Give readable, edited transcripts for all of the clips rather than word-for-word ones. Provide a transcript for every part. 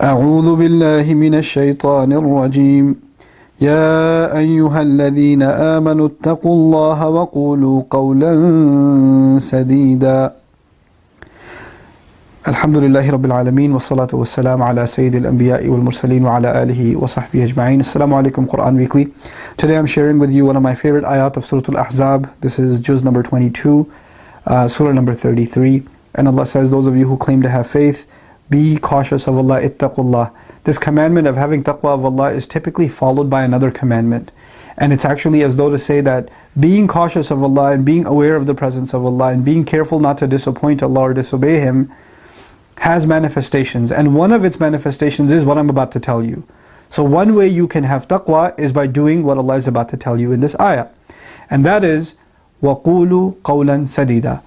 أعوذ بالله من الشيطان الرجيم يا أيها الذين آمنوا اتقوا الله وقولوا قولا سديدا الحمد لله رب العالمين والصلاة والسلام على سيد الأنبياء والمرسلين وعلى آله وصحبه أجمعين. Assalamu alaikum, Quran Weekly. Today I'm sharing with you one of my favorite ayat of Surah Al-Ahzab. This is Juz number 22, Surah number 33. And Allah says, those of you who claim to have faith, be cautious of Allah, ittaqullah. This commandment of having taqwa of Allah is typically followed by another commandment. And it's actually as though to say that being cautious of Allah and being aware of the presence of Allah and being careful not to disappoint Allah or disobey Him has manifestations. And one of its manifestations is what I'm about to tell you. So one way you can have taqwa is by doing what Allah is about to tell you in this ayah. And that is, وَقُولُوا قَوْلًا سَدِيدًا.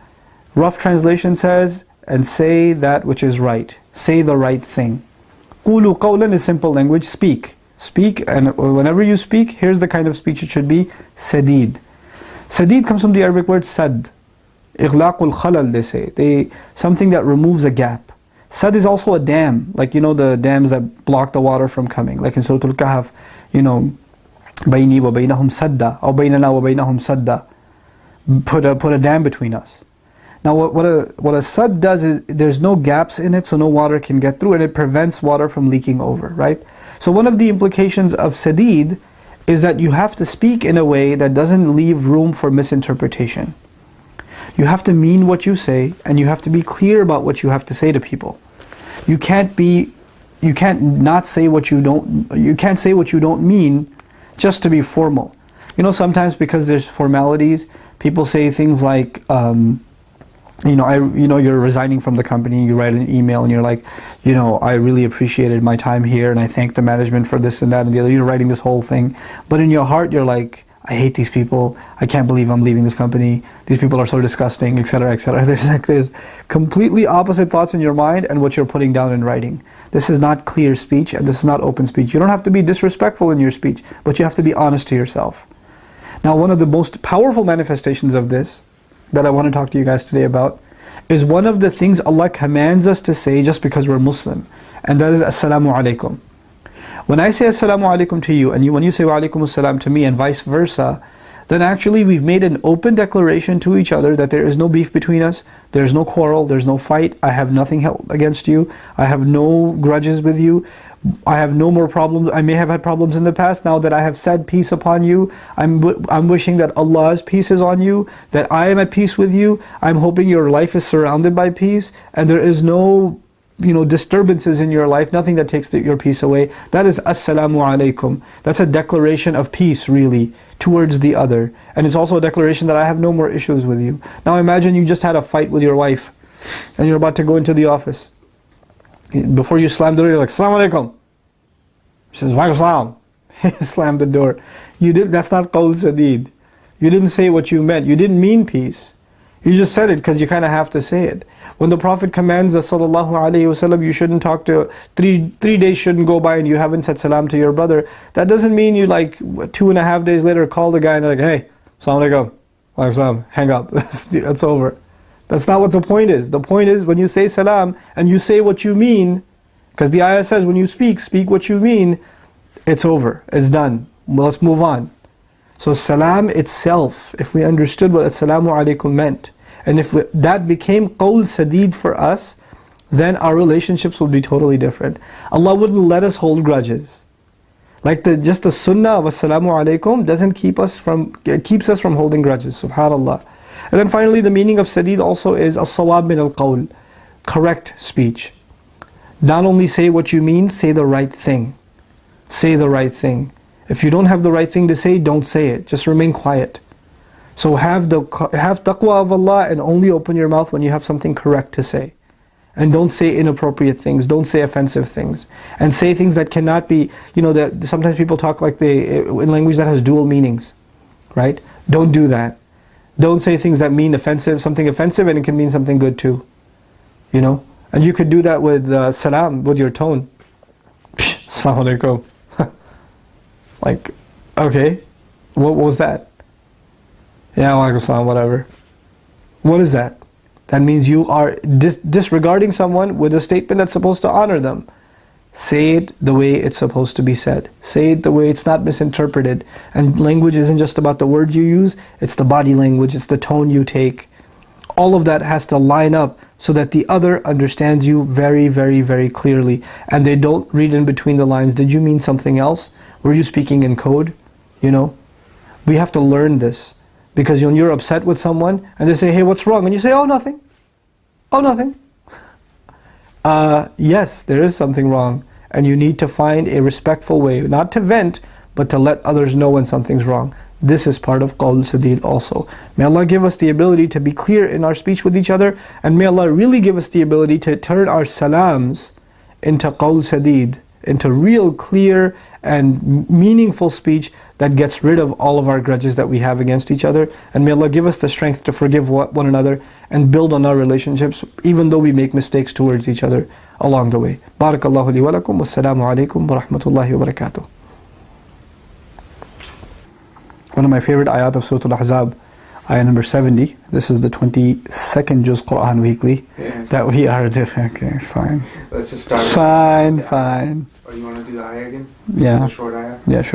Rough translation says, and say that which is right. Say the right thing. Qulu qawlan is simple language, speak. Speak, and whenever you speak, here's the kind of speech it should be, sadid. Sadid comes from the Arabic word sad. Ighlaqul khalal, they say. Something that removes a gap. Sad is also a dam, like the dams that block the water from coming. Like in Surah Al-Kahf, Bayni wa baynahum sadda, or baynana wa baynahum sadda. Put a dam between us. Now what a sad does is there's no gaps in it, so no water can get through, and it prevents water from leaking over, right? So one of the implications of sadid is that you have to speak in a way that doesn't leave room for misinterpretation. You have to mean what you say, and you have to be clear about what you have to say to people. You can't say what you don't mean just to be formal. Sometimes because there's formalities, people say things like, you're resigning from the company, you write an email and you're like, I really appreciated my time here and I thank the management for this and that and the other. You're writing this whole thing. But in your heart, you're like, I hate these people. I can't believe I'm leaving this company. These people are so disgusting, etc., etc. There's completely opposite thoughts in your mind and what you're putting down in writing. This is not clear speech and this is not open speech. You don't have to be disrespectful in your speech, but you have to be honest to yourself. Now, one of the most powerful manifestations of this that I want to talk to you guys today about is one of the things Allah commands us to say just because we're Muslim, and that is Assalamu alaikum. When I say Assalamu alaikum to you, and when you say Wa alaikum assalam to me and vice versa, then actually we've made an open declaration to each other that there is no beef between us, there's no quarrel, there's no fight, I have nothing held against you, I have no grudges with you, I have no more problems. I may have had problems in the past. Now that I have said peace upon you, I'm wishing that Allah's peace is on you, that I am at peace with you. I'm hoping your life is surrounded by peace and there is no disturbances in your life, nothing that takes your peace away. That is Assalamu alaikum. That's a declaration of peace really towards the other. And it's also a declaration that I have no more issues with you. Now imagine you just had a fight with your wife and you're about to go into the office. Before you slam the door, you're like, Assalamu alaikum. She says, Wa alaikum assalam. Slam the door. That's not qawl sadid. You didn't say what you meant. You didn't mean peace. You just said it because you kind of have to say it. When the Prophet commands us, sallallahu alayhi wasallam, you shouldn't talk to, three days shouldn't go by and you haven't said salam to your brother. That doesn't mean you 2.5 days later call the guy and like, hey, Assalamu alaikum. Wa alaikum assalam. Hang up. That's over. That's not what the point is. The point is when you say salam and you say what you mean, because the ayah says when you speak what you mean, it's over, it's done. Well, let's move on. So salam itself, if we understood what assalamu alaikum meant, and if that became qawl sadid for us, then our relationships would be totally different. Allah wouldn't let us hold grudges. Like just the sunnah of assalamu alaikum keeps us from holding grudges, subhanallah. And then finally, the meaning of sadid also is as-sawab min al-qawl, correct speech. Not only say what you mean, say the right thing. Say the right thing. If you don't have the right thing to say, don't say it. Just remain quiet. So have taqwa of Allah and only open your mouth when you have something correct to say. And don't say inappropriate things, don't say offensive things. And say things that cannot be, that sometimes people talk like in language that has dual meanings. Right? Don't do that. Don't say things that mean something offensive and it can mean something good too. And you could do that with salam, with your tone. Assalamu alaikum. Like, okay, what was that? Yeah, wa alaikum assalam, whatever. What is that? That means you are disregarding someone with a statement that's supposed to honor them. Say it the way it's supposed to be said. Say it the way it's not misinterpreted. And language isn't just about the words you use, it's the body language, it's the tone you take. All of that has to line up so that the other understands you very, very, very clearly. And they don't read in between the lines. Did you mean something else? Were you speaking in code? You know? We have to learn this. Because when you're upset with someone and they say, hey, what's wrong? And you say, oh, nothing. Oh, nothing. Yes, there is something wrong. And you need to find a respectful way, not to vent, but to let others know when something's wrong. This is part of qawl sadid also. May Allah give us the ability to be clear in our speech with each other, and may Allah really give us the ability to turn our salams into qawl sadid, into real clear and meaningful speech that gets rid of all of our grudges that we have against each other. And may Allah give us the strength to forgive one another and build on our relationships, even though we make mistakes towards each other along the way. Barakallahu li wa lakum, wassalamu alaikum wa rahmatullahi wa barakatuh. One of my favorite ayat of Surah Al-Ahzab, ayah number 70. This is the 22nd Juz Quran Weekly that we are doing. Okay, fine. Let's just start. Fine. Or you want to do the ayah again? Yeah. The short ayah? Yeah, sure.